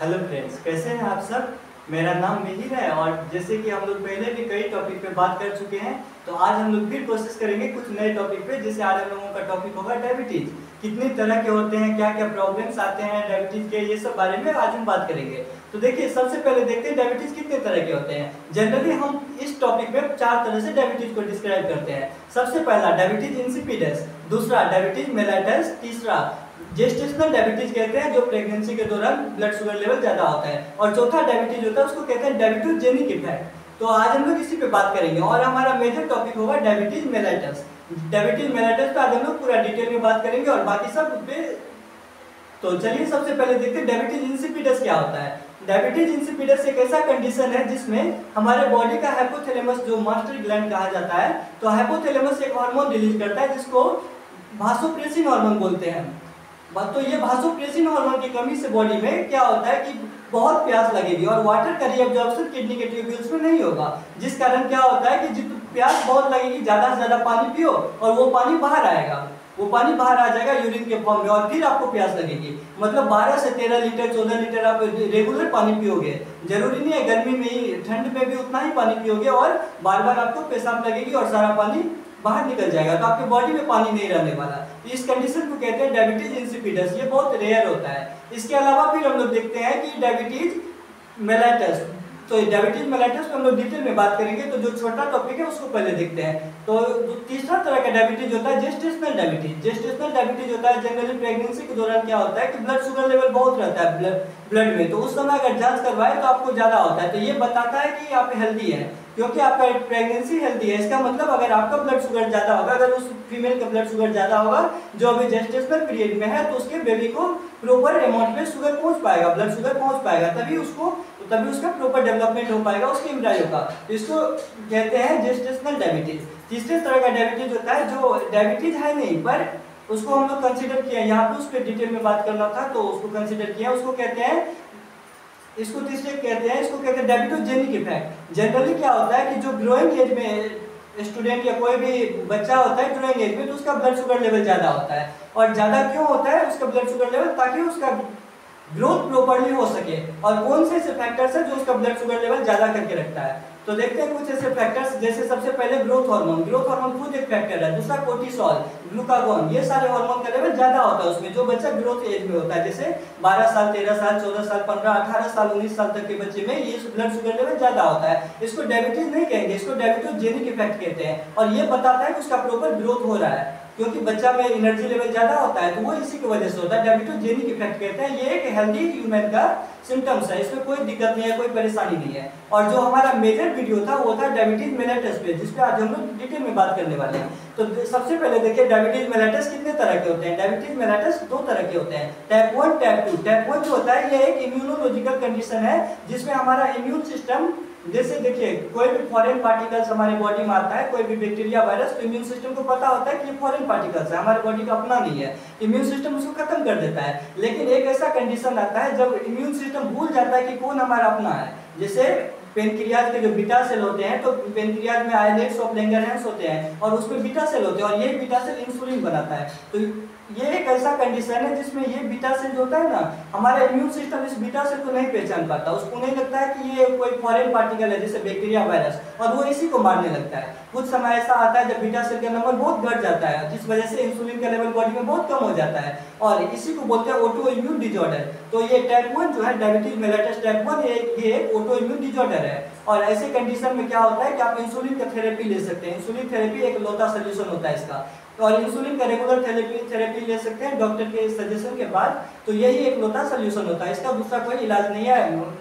Hello friends, कैसे हैं आप सब। मेरा नाम मिहिर है और जैसे कि हम लोग पहले भी कई टॉपिक पे बात कर चुके हैं, तो आज हम लोग फिर कोशिश करेंगे कुछ नए टॉपिक पे। जैसे आज हम लोगों का टॉपिक होगा डायबिटीज, कितने तरह के होते हैं, क्या क्या प्रॉब्लम्स आते हैं डायबिटीज के, ये सब बारे में आज हम बात करेंगे। तो देखिए, सबसे पहले देखते हैं डायबिटीज कितने तरह के होते हैं। जनरली हम इस टॉपिक में 4 तरह से डायबिटीज को डिस्क्राइब करते हैं। सबसे पहला डायबिटीज इंसिपिडस, दूसरा डायबिटीज मेलाइटस, तीसरा जेस्टेशनल डायबिटीज कहते हैं जो प्रेगनेंसी के दौरान ब्लड शुगर लेवल ज्यादा होता है, और चौथा डायबिटीज होता है उसको कहते हैं डायबिटोजेनिक इफेक्ट। तो आज हम लोग इसी पे बात करेंगे और हमारा मेजर टॉपिक होगा डायबिटीज मेलाइटस। डायबिटीज मेलाइटस पे आज हम लोग पूरा डिटेल में बात करेंगे और बाकी सब पे। तो चलिए सबसे पहले देखते हैं डायबिटीज इंसिपिडस क्या होता है। डायबिटीज इंसिपिडस एक ऐसा कंडीशन है जिसमें हमारे बॉडी का हाइपोथैलेमस, जो मास्टर ग्लैंड कहा जाता है, तो हाइपोथैलेमस एक हार्मोन रिलीज करता है जिसको भासोप्रेसिन हार्मोन बोलते हैं। तो ये भासोप्रेसिन हार्मोन की कमी से बॉडी में क्या होता है कि बहुत प्यास लगेगी और वाटर का रीअब्जॉर्प्शन किडनी के ट्यूब्यूल्स में नहीं होगा, जिस कारण क्या होता है कि जितना प्यास बहुत लगेगी, ज्यादा से ज्यादा पानी पियो और वो पानी बाहर आएगा, वो पानी बाहर आ जाएगा यूरिन के फॉर्म में, और फिर आपको प्यास लगेगी। मतलब 12 से 13 लीटर 14 लीटर आप रेगुलर पानी पियोगे। जरूरी नहीं है गर्मी में ही, ठंड में भी उतना ही पानी पियोगे और बार बार आपको पेशाब लगेगी और सारा पानी बाहर निकल जाएगा, तो आपके बॉडी में पानी नहीं रहने वाला। इस कंडीशन को कहते हैं डायबिटीज इंसिपिडस। ये बहुत रेयर होता है। इसके अलावा फिर हम लोग देखते हैं कि डायबिटीज मेलाइटस। तो डायबिटीज मेलाइटस पे हम लोग डिटेल में बात करेंगे, तो जो छोटा टॉपिक है उसको पहले देखते हैं। तो तीसरा तरह का डायबिटीज होता है जेस्टेशनल डायबिटीज। जेस्टेशनल डायबिटीज होता है जनरली प्रेगनेंसी के दौरान क्या होता है कि ब्लड शुगर लेवल बहुत रहता है ब्लड में, तो उस समय अगर जांच करवाए तो आपको ज्यादा होता है, तो ये बताता है कि आप हेल्दी हैं, क्योंकि आपका प्रेगनेंसी हेल्दी है। इसका मतलब अगर आपका ब्लड शुगर ज्यादा होगा, अगर उस फीमेल का ब्लड शुगर ज्यादा होगा जो अभी जेस्टेशनल पीरियड में है, तो उसके बेबी को प्रॉपर अमाउंट में शुगर पहुंच पाएगा, ब्लड शुगर पहुंच पाएगा, तभी उसका प्रॉपर डेवलपमेंट हो पाएगा उसके एम्ब्रायो का। इसको कहते हैं जेस्टेशनल डायबिटीज। तीसरे तरह का डायबिटीज होता है जो डायबिटीज है नहीं, पर उसको हम लोग कंसिडर किया, यहाँ पे उस पर डिटेल में बात करना था तो उसको कंसिडर किया। उसको कहते हैं, इसको तीसरे कहते हैं डायबिटोजेनिक इफेक्ट। जनरली क्या होता है कि जो ग्रोइंग एज में स्टूडेंट या कोई भी बच्चा होता है ग्रोइंग एज में, तो उसका ब्लड शुगर लेवल ज्यादा होता है। और ज्यादा क्यों होता है उसका ब्लड शुगर लेवल? ताकि उसका ग्रोथ प्रॉपर्ली हो सके। और कौन से ऐसे फैक्टर्स है जो उसका ब्लड शुगर लेवल ज्यादा करके रखता है? तो देखते हैं कुछ ऐसे फैक्टर्स, जैसे सबसे पहले ग्रोथ हार्मोन। ग्रोथ हार्मोन खुद एक फैक्टर है। दूसरा कोर्टिसोल, ग्लूकागोन, ये सारे हार्मोन का लेवल ज्यादा होता है उसमें जो बच्चा ग्रोथ एज में होता है। जैसे 12 साल, 13 साल, 14 साल, 15, 18 साल, 19 साल तक के बच्चे में ये ब्लड शुगर लेवल ज्यादा होता है। इसको डायबिटीज नहीं कहेंगे, इसको डायबिटोजेनिक इफेक्ट कहते हैं। और ये बताता है कि उसका प्रॉपर ग्रोथ हो रहा है, क्योंकि बच्चा में एनर्जी लेवल ज्यादा होता है, तो वो इसी की वजह से होता है। डायबिटोजेनिक इफेक्ट कहते हैं। ये एक हेल्दी ह्यूमन का सिम्टम्स है, इसमें कोई दिक्कत नहीं है, कोई परेशानी नहीं है। और जो हमारा मेजर वीडियो था वो था डायबिटीज मेलाइटस पे, जिस पे आज हम लोग डिटेल में बात करने वाले हैं। तो सबसे पहले देखिए डायबिटीज मेलाइटस कितने तरह के होते हैं। डायबिटीज मेलाइटस 2 तरह के होते हैं, टाइप 1, टाइप 2। टाइप 1 जो होता है ये एक इम्यूनोलॉजिकल कंडीशन है जिसमें हमारा इम्यून सिस्टम, जैसे देखिए कोई भी फॉरेन पार्टिकल्स हमारे बॉडी में आता है, कोई भी बैक्टीरिया वायरस, तो इम्यून सिस्टम को पता होता है कि ये फॉरेन पार्टिकल्स है, हमारे बॉडी का अपना नहीं है, इम्यून सिस्टम उसको खत्म कर देता है। लेकिन एक ऐसा कंडीशन आता है जब इम्यून सिस्टम भूल जाता है कि कौन हमारा अपना है। जैसे पेनक्रियाज के जो बीटा सेल होते हैं, तो पेनक्रियाज में आइलेट्स ऑफ लैंगरहैंस होते हैं और उसमें बीटा सेल होते हैं, और ये बीटा सेल इंसुलिन बनाता है। तो ये एक ऐसा कंडीशन है जिसमें ये बीटा सेल जो होता है ना, हमारा इम्यून सिस्टम इस बीटा सेल को नहीं पहचान पाता, उसको नहीं लगता है कि ये कोई फॉरेन पार्टिकल है जैसे बैक्टीरिया वायरस, और वो इसी को मारने लगता है। कुछ समय ऐसा आता है जब बीटा सेल का नंबर बहुत घट जाता है, जिस वजह से इंसुलिन का लेवल बॉडी में बहुत कम हो जाता है, और इसी को बोलते हैं ऑटो इम्यून डिजॉर्डर। तो ये टाइप 1 जो है डायबिटीज मेलाइटस टाइप 1, ये एक ऑटो इम्यून डिजॉर्डर है। और ऐसे कंडीशन में क्या होता है कि आप इंसुलिन का थेरेपी ले सकते हैं। इंसुलिन थेरेपी एक लौता सोल्यूशन होता है इसका, और इंसुलिन का रेगुलर थेरेपी ले सकते हैं डॉक्टर के सजेशन के बाद। तो यही एक लौता सोल्यूशन होता है, इसका दूसरा कोई इलाज नहीं है।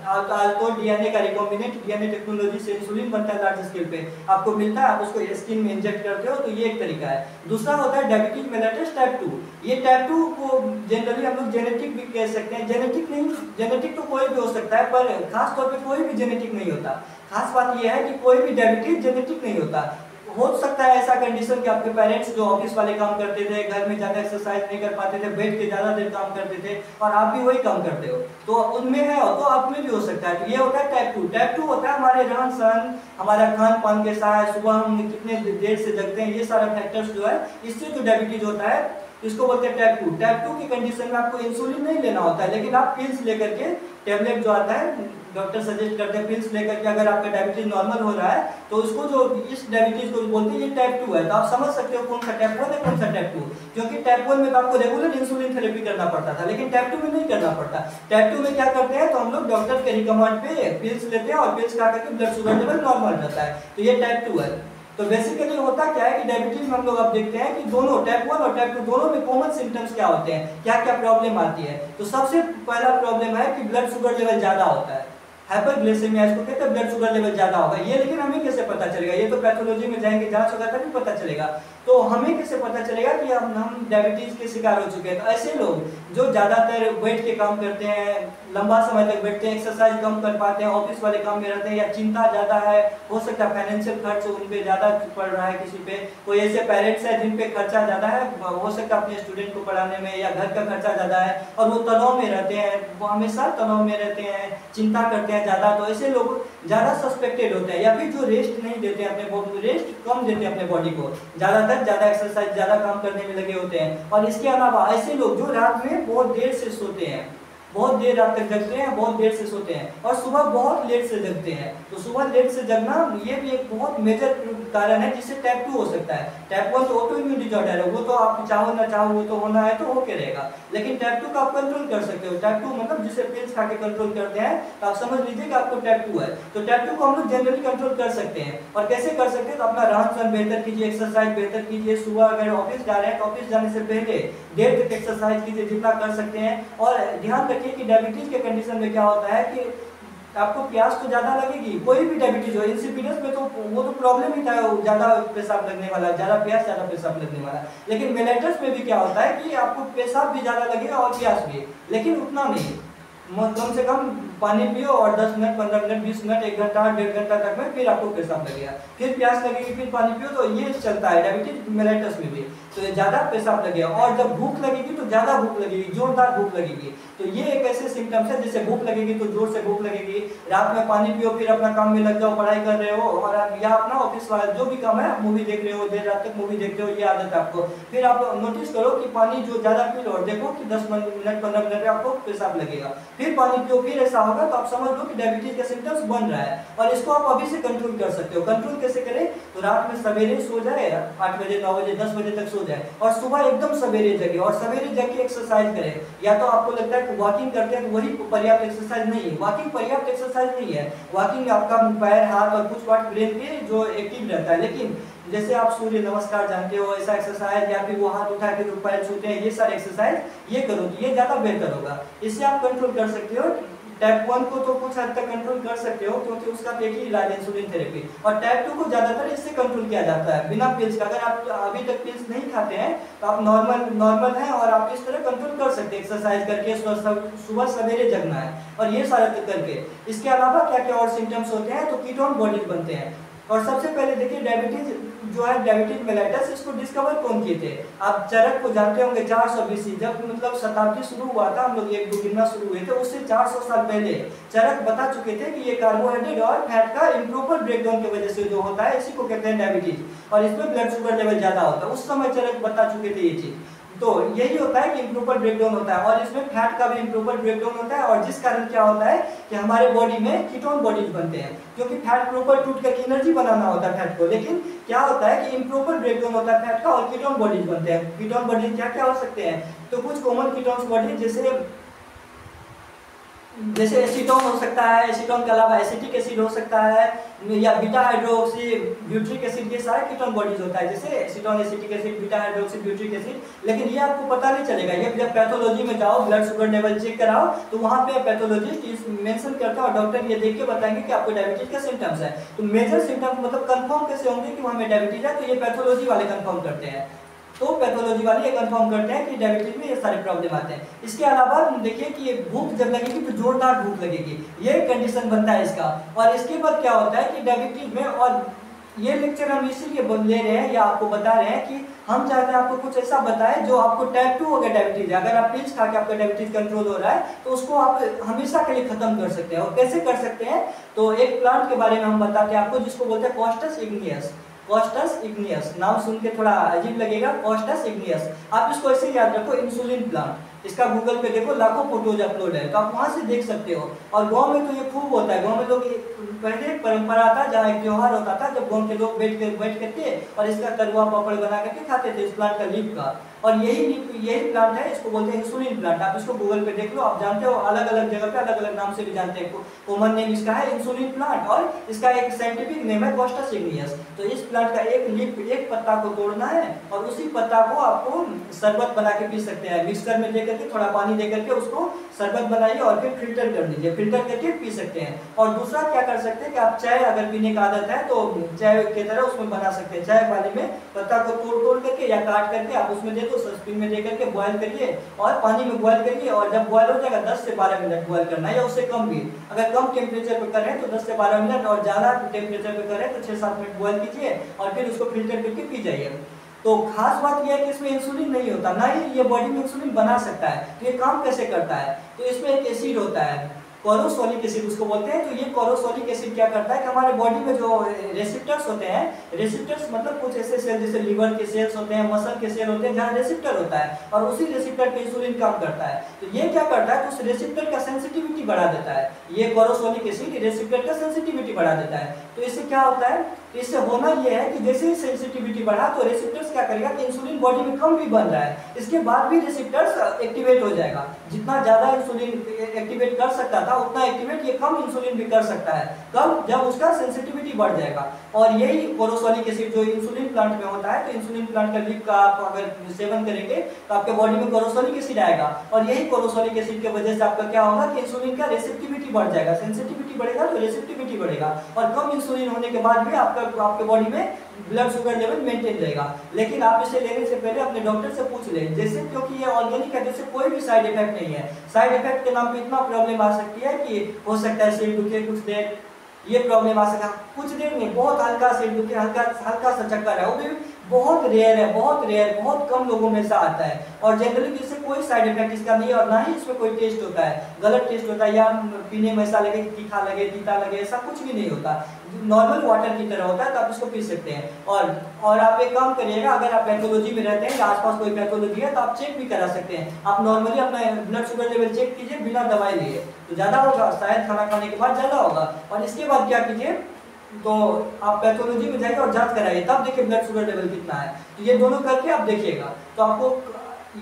आज तो डीएनए का रिकॉम्बिनेंट डीएनए टेक्नोलॉजी से इंसुलिन बनता है लार्ज स्केल पे, आपको मिलता है, आप उसको स्किन में इंजेक्ट करते हो, तो ये एक तरीका है। दूसरा होता है डायबिटीज मेलाइटस टाइप 2। ये टाइप 2 को जनरली हम लोग जेनेटिक भी कह सकते हैं। जेनेटिक नहीं, जेनेटिक तो कोई भी हो सकता है, पर खास तौर पे कोई भी जेनेटिक नहीं होता। खास बात यह है कि कोई भी डायबिटीज जेनेटिक नहीं होता। हो सकता है ऐसा कंडीशन कि आपके पेरेंट्स जो ऑफिस वाले काम करते थे, घर में ज्यादा एक्सरसाइज नहीं कर पाते थे, बैठ के ज्यादा देर काम करते थे, और आप भी वही काम करते हो, तो उनमें है, तो आप में भी हो सकता है। तो ये होता है टाइप 2। टाइप 2 होता है हमारे रहन सहन, हमारा खान पान कैसा है, सुबह हम कितने देर से जगते हैं, ये सारा फैक्टर्स जो है इससे जो डायबिटीज होता है इसको बोलते हैं टाइप 2। टाइप 2 की कंडीशन में आपको इंसुलिन नहीं लेना होता है, लेकिन आप पिल्स लेकर के, टैबलेट जो आता है डॉक्टर सजेस्ट करते हैं पिल्स लेकर के, अगर आपका डायबिटीज नॉर्मल हो रहा है तो उसको जो इस डायबिटीज को बोलते हैं ये टाइप 2 है। तो आप समझ सकते हो कौन सा टाइप 1 है कौन सा टाइप 2, क्योंकि टाइप 1 में तो आपको रेगुलर इंसुलिन थेरेपी करना पड़ता था, लेकिन टाइप 2 में नहीं करना पड़ता। टाइप 2 में क्या करते हैं, तो हम लोग डॉक्टर के रिकमेंड पे पिल्स लेते हैं और पिल्स खा करके ब्लड शुगर लेवल नॉर्मल रहता है, तो ये टाइप 2 है। तो बेसिकली होता क्या है कि डायबिटीज में हम लोग अब देखते हैं कि दोनों टाइप 1 और टाइप 2 दोनों में कॉमन सिम्टम्स क्या होते हैं, क्या क्या प्रॉब्लम आती है। तो सबसे पहला प्रॉब्लम है कि ब्लड शुगर लेवल ज्यादा होता है, हाइपरग्लाइसेमिया इसको कहते हैं, ब्लड शुगर लेवल ज्यादा होगा। ये लेकिन हमें कैसे पता चलेगा, ये तो पैथोलॉजी में जाएंगे जांच होगा तभी पता चलेगा। तो हमें कैसे पता चलेगा कि हम डायबिटीज के शिकार हो चुके हैं। तो ऐसे लोग जो ज्यादातर बैठ के काम करते हैं, लंबा समय तक बैठते हैं, एक्सरसाइज कम कर पाते हैं, ऑफिस वाले काम में रहते हैं, या चिंता ज्यादा है, हो सकता है फाइनेंशियल खर्च उन पे ज्यादा पड़ रहा है, किसी पे कोई ऐसे पेरेंट्स है जिन पे खर्चा ज्यादा है, हो सकता है अपने स्टूडेंट को पढ़ाने में, या घर का खर्चा ज्यादा है और वो तनाव में रहते हैं, वो हमेशा तनाव में रहते हैं, चिंता करते हैं ज्यादा, तो ऐसे लोग ज्यादा सस्पेक्टेड होते हैं। या फिर जो रेस्ट नहीं देते हैं अपने बॉडी, रेस्ट कम देते हैं अपने बॉडी को, ज्यादा एक्सरसाइज ज्यादा काम करने में लगे होते हैं। और इसके अलावा ऐसे लोग जो रात में बहुत देर से सोते हैं, बहुत देर रात तक जगते हैं, बहुत देर से सोते हैं और सुबह बहुत लेट से जगते हैं, तो सुबह लेट से जगना ये भी एक बहुत मेजर कारण है जिससे टाइप 2 हो सकता है। टाइप 1 तो ऑटो इम्यून डिसऑर्डर है, वो तो आप चाहो ना चाहो वो तो होना है तो होके रहेगा, लेकिन टाइप 2 का आप कंट्रोल कर सकते हो। टाइप 2 मतलब जिसे पिल्स खा के कंट्रोल करते हैं, तो आप समझ लीजिए कि आपको टाइप 2 है। तो टाइप 2 को हम लोग जनरली कंट्रोल कर सकते हैं। और कैसे कर सकते हैं, तो अपना रहन सहन बेहतर कीजिए, एक्सरसाइज बेहतर कीजिए, सुबह अगर ऑफिस जा रहे हैं तो ऑफिस जाने से पहले देर तक एक्सरसाइज कीजिए जितना कर सकते हैं। और ध्यान रखिए कि डायबिटीज के कंडीशन में क्या होता है कि आपको प्यास तो ज्यादा लगेगी, कोई भी डायबिटीज हो, इंसिपिडस में तो वो तो प्रॉब्लम ही था, ज्यादा पेशाब लगने वाला, ज्यादा प्यास ज्यादा पेशाब लगने वाला। लेकिन मेलाइटस में भी क्या होता है कि आपको पेशाब भी ज्यादा लगेगा और प्यास भी, लेकिन उतना नहीं, कम से कम पानी पियो और 10 मिनट 15 मिनट 20 मिनट 1 घंटा 1.5 घंटा तक में फिर आपको पेशाब लगेगा, फिर प्यास लगेगी, फिर पानी पियो, तो ये चलता है डायबिटीज मेलाइटस में भी। तो ज्यादा पेशाब लगेगा और जब भूख लगेगी तो ज्यादा भूख लगेगी, जोरदार भूख लगेगी। तो ये एक ऐसे सिम्टम्स है, जैसे भूख लगेगी तो जोर से भूख लगेगी, रात में पानी पियो, फिर अपना काम में लग जाओ, पढ़ाई कर रहे हो और या अपना ऑफिस वाला जो भी काम है, मूवी देख रहे हो, देर रात तक मूवी देखते हो, ये आदत है आपको। फिर आप नोटिस करो कि पानी जो ज्यादा पी लो और देखो कि 10 मिनट 15 मिनट में आपको पेशाब लगेगा, फिर पानी पियो, फिर ऐसा होगा, तो आप समझ लो कि डायबिटीज के सिम्टम्स बन रहा है। और इसको आप अभी से कंट्रोल कर सकते हो। कंट्रोल कैसे करें, तो रात में सवेरे सो जाए, 8 बजे 9 बजे 10 बजे तक सो जाए और सुबह एकदम सवेरे जगे, और सवेरे जग के एक्सरसाइज करें। या तो आपको लगता है कि वॉकिंग करते हैं तो वही पर्याप्त एक्सरसाइज नहीं है, वॉकिंग पर्याप्त एक्सरसाइज नहीं है। वॉकिंग आपका पैर हाथ और कुछ पार्ट ब्रेन के जो एक्टिव रहता है, लेकिन जैसे आप सूर्य नमस्कार जानते हो, ऐसा एक्सरसाइज, या फिर वो हाथ उठा के पैर छूते हैं, ये सारे एक्सरसाइज ये करो तो ये ज्यादा बेहतर होगा। इससे आप कंट्रोल कर सकते हो। टाइप 1 को तो कुछ हद तक कंट्रोल कर सकते हो क्योंकि उसका एक ही इलाज है इंसुलिन थेरेपी, और टाइप 2 को ज्यादातर इससे कंट्रोल किया जाता है बिना पिल्स का। अगर आप अभी तक पिल्स नहीं खाते हैं तो आप नॉर्मल हैं और आप इस तरह कंट्रोल कर सकते हैं, एक्सरसाइज करके, सुबह सवेरे जगना है और ये सारा करके। इसके अलावा क्या क्या और सिम्टम्स होते हैं, तो कीटोन बॉडीज बनते हैं। और सबसे पहले देखिए डायबिटीज जो है, डायबिटीज मेलाइटस, इसको डिस्कवर कौन किए थे, आप चरक को जानते होंगे। 400 BC जब मतलब शताब्दी शुरू हुआ था, हम लोग एक दो गिनना शुरू हुए थे, उससे 400 साल पहले चरक बता चुके थे कि ये कार्बोहाइड्रेट और फैट का इम्प्रॉपर ब्रेकडाउन की वजह से जो होता है, इसी को कहते हैं डायबिटीज, और इसमें ब्लड शुगर लेवल ज्यादा होता है। उस समय चरक बता चुके थे ये चीज। तो यही होता है कि इम्प्रॉपर ब्रेकडाउन होता है और इसमें फैट का भी इम्प्रॉपर ब्रेकडाउन होता है, और जिस कारण क्या होता है कि हमारे बॉडी में कीटोन बॉडीज बनते हैं, क्योंकि फैट प्रॉपर टूट करके एनर्जी बनाना होता है फैट को, लेकिन क्या होता है कि इम्प्रॉपर ब्रेकडाउन होता है फैट का और कीटोन बॉडीज बनते हैं। कीटोन बॉडीज क्या क्या हो सकते हैं, तो कुछ कॉमन कीटोन बॉडीज जैसे एसीटोन हो सकता है, एसीटोन के अलावा एसिटिक एसिड हो सकता है, या बीटा हाइड्रोक्सी ब्यूट्रिक एसिड, ये सारे कीटोन बॉडीज होता है, जैसे acetone acetic acid beta hydroxy butyric acid. लेकिन ये आपको पता नहीं चलेगा, ये जब पैथोलॉजी में जाओ, ब्लड शुगर लेवल चेक कराओ, तो वहां पे पैथोलॉजिस्ट मेंशन करता है और डॉक्टर ये देख के बताएंगे कि आपको डायबिटीज का सिम्टम्स है। तो मेजर सिम्टम्स मतलब कंफर्म कैसे होंगे कि हमें डायबिटीज है, तो ये पैथोलॉजी वाले कंफर्म करते हैं। तो पैथोलॉजी वाले ये कंफर्म करते हैं कि डायबिटीज में ये सारे प्रॉब्लम आते हैं। इसके अलावा देखिए कि ये भूख जब लगेगी तो जोरदार भूख लगेगी, ये कंडीशन बनता है इसका। और इसके बाद क्या होता है कि डायबिटीज में, और ये लेक्चर हम इसीलिए ले रहे हैं या आपको बता रहे हैं कि हम चाहते हैं आपको कुछ ऐसा बताएं जो आपको टाइप 2 अगर डायबिटीज है, अगर आप पिल्स खा के आपका डायबिटीज कंट्रोल हो रहा है तो उसको आप हमेशा के लिए खत्म कर सकते हैं। और कैसे कर सकते हैं, तो एक प्लांट के बारे में हम बताते हैं आपको जिसको बोलते हैं कॉस्टस इग्नियस। कॉस्टस इग्नियस, नाम सुन के थोड़ा अजीब लगेगा, कॉस्टस इग्नियस। आप इसको ऐसे याद रखो, इंसुलिन प्लांट। इसका गूगल पे देखो, लाखों फोटोज अपलोड है, तो आप वहां से देख सकते हो। और गांव में तो ये खूब होता है। गांव में लोग, पहले एक परंपरा था जहाँ एक त्योहार होता था जब गांव के लोग बैठ करके और इसका तरुआ पापड़ बना करके खाते थे, इस प्लांट का लीफ का। और यही प्लांट है, इसको बोलते हैं इंसुलिन प्लांट। आप इसको गूगल पे देख लो, आप जानते हो, अलग अलग जगह पे अलग अलग नाम से भी जानते हैं। कॉमन नेम इसका है इंसुलिन प्लांट, और इसका एक साइंटिफिक नेम है कॉस्टस इग्नियस। तो इस प्लांट का एक लीफ, एक पत्ता को तोड़ना है और उसी पत्ता को आपको शरबत बना के पी सकते हैं। मिक्सर में लेकर के थोड़ा पानी दे करके उसको शरबत बनाइए और फिर फिल्टर कर लीजिए, फिल्टर करके पी सकते हैं। और दूसरा क्या कर सकते हैं कि आप चाय अगर पीने का आदत है तो चाय की तरह उसमें बना सकते हैं। चाय वाले में पत्ता को तोड़ करके या काट करके आप उसमें दे दो, सस्पिन में दे करके बॉयल करिए और पानी में बॉयल करिए। और जब बॉयल हो जाएगा 10 से 12 मिनट बॉयल करना है, या उससे कम भी। अगर कम टेम्परेचर पे करें तो 10 से 12 मिनट, और ज़्यादा टेम्परेचर पे करें तो 6-7 मिनट बॉयल कीजिए और फिर उसको फिल्टर करके पी जाइए। तो खास बात यह है कि इसमें इंसुलिन नहीं होता, ना ही ये बॉडी में इंसुलिन बना सकता है। तो ये काम कैसे करता है? तो इसमें एक एसिड होता है, कोरोसोलिक एसिड उसको बोलते हैं। तो ये कोरोसोलिक एसिड क्या करता है कि हमारे बॉडी में जो रेसिप्टर्स होते हैं, रेसिप्टर्स मतलब कुछ ऐसे सेल जैसे लीवर के सेल्स होते हैं, मसल के सेल होते हैं, जहाँ रेसिप्टर होता है और उसी रेसिप्टर पे इंसुलिन काम करता है। तो ये क्या करता है, तो उस रेसिप्टर का सेंसिटिविटी बढ़ा देता है। ये कोरोसोलिक एसिड रेसिप्टर का सेंसिटिविटी बढ़ा देता है। तो इससे क्या होता है, इससे होना यह है कि जैसे ही सेंसिटिविटी बढ़ा तो रेसिप्टर्स क्या करेगा कि इंसुलिन बॉडी में कम भी बन रहा है, इसके बाद भी रेसिप्टर्स एक्टिवेट हो जाएगा। जितना ज्यादा इंसुलिन एक्टिवेट कर सकता था उतना एक्टिवेट ये कम इंसुलिन भी कर सकता है, कब? जब उसका सेंसिटिविटी बढ़ जाएगा। और यही कोरोसोलिक एसिड जो इंसुलिन प्लांट में होता है, तो इंसुलिन प्लांट का लीफ का आप अगर सेवन करेंगे तो आपके बॉडी में कोरोसोलिक एसिड आएगा। और यही कोरोसोलिक एसिड की वजह से आपका क्या होगा कि इंसुलिन का रेसिप्टिविटी बढ़ जाएगा। सेंसिटिविटी बढ़ेगा तो रेसिप्टिविटी बढ़ेगा, और कम इंसुलिन होने के बाद भी आपके बॉडी में ब्लड शुगर लेवल मेंटेन रहेगा। लेकिन आप इसे लेने से पहले अपने डॉक्टर से पूछ लें, जैसे क्योंकि ये ऑर्गेनिक है, जैसे कोई भी साइड इफेक्ट नहीं है। साइड इफेक्ट के नाम पे इतना प्रॉब्लम आ सकती है कि हो सकता है सिर दुखे कुछ देर, ये प्रॉब्लम आ सकता है। कुछ देर नहीं, बहुत हल्का सिर दुखे, हल्का सा चक्कर है, वो भी बहुत रेयर है, बहुत कम लोगों में से आता है। और जनरली इससे कोई साइड इफेक्ट इसका नहीं है, और ना ही इसमें कोई टेस्ट होता है, गलत टेस्ट होता है, या पीने में ऐसा लगे तीखा लगे, तीता लगे, ऐसा कुछ भी नहीं होता। नॉर्मल वाटर की तरह होता है, तो आप इसको पी सकते हैं। और आप एक काम करिएगा, अगर आप पैथोलॉजी में रहते हैं या आसपास कोई पैथोलॉजी है तो आप चेक भी करा सकते हैं। आप नॉर्मली अपना ब्लड शुगर लेवल चेक कीजिए बिना दवाई लिए, तो ज़्यादा होगा, शायद खाना खाने के बाद ज़्यादा होगा। और इसके बाद क्या कीजिए, तो आप पैथोलॉजी में जाइए और जांच कराइए, तब देखिए ब्लड शुगर लेवल कितना है। तो ये दोनों करके आप देखिएगा तो आपको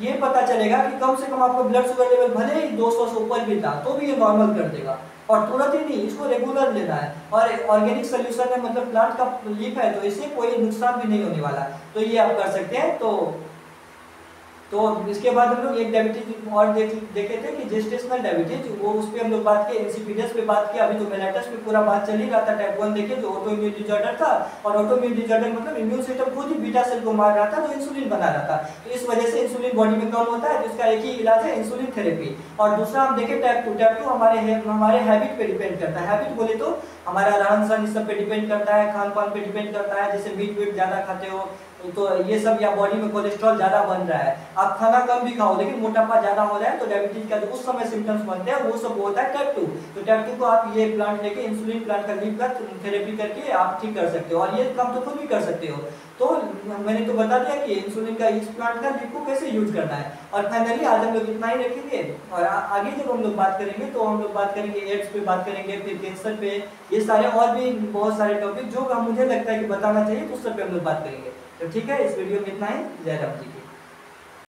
ये पता चलेगा कि कम से कम आपको ब्लड शुगर लेवल भले ही 200 से ऊपर भी था तो भी ये नॉर्मल कर देगा। और तुरंत ही नहीं, इसको रेगुलर लेना है। और ऑर्गेनिक सोल्यूशन है, मतलब प्लांट का लीफ है, तो इससे कोई नुकसान भी नहीं होने वाला। तो ये आप कर सकते हैं। तो इसके बाद हम लोग एक डायबिटीज और देखे थे कि जेस्टेशनल डायबिटीज, वो उस पर हम लोग बात किए, इंसिपिडस पे बात किया। अभी तो मेलाइटस पे पूरा बात चल ही रहा था। टाइप 1 देखिए जो ऑटो इम्यून डिसऑर्डर था, और ऑटो इम्यून डिसऑर्डर मतलब इम्यून सिस्टम खुद ही बीटा सेल को मार रहा था, जो इंसुलिन बना रहा था। तो इस वजह से इंसुलिन बॉडी में कम होता है, तो इसका एक ही इलाज है इंसुलिन थेरेपी। और दूसरा हम देखें टाइप 2 हमारे हैबिट पे डिपेंड करता है। हैबिट बोले तो हमारा रहन सहन इस सब पे डिपेंड करता है, खान पान पे डिपेंड करता है। जैसे मीट ज़्यादा खाते हो तो ये सब, या बॉडी में कोलेस्ट्रॉल ज़्यादा बन रहा है, आप खाना कम भी खाओ लेकिन मोटापा ज़्यादा हो रहा है, तो डायबिटीज का जो उस समय सिम्टम्स बनते हैं वो सब होता है टाइप 2। तो टाइप 2 को आप ये प्लांट लेके, इंसुलिन प्लांट का लीफ का थेरेपी करके आप ठीक कर सकते हो, और ये काम तो खुद भी कर सकते हो। तो मैंने तो बता दिया कि इंसुलिन का इस प्लांट का लीफ को कैसे यूज करना है। और फाइनली आज हम लोग इतना ही रखेंगे, और आगे जब हम लोग बात करेंगे तो हम लोग बात करेंगे एड्स पे, बात करेंगे फिर कैंसर पे, ये सारे और भी बहुत सारे टॉपिक जो मुझे लगता है कि बताना चाहिए, तो उस सब पे हम लोग बात करेंगे। तो ठीक है, इस वीडियो में इतना ही। जय राम जी की।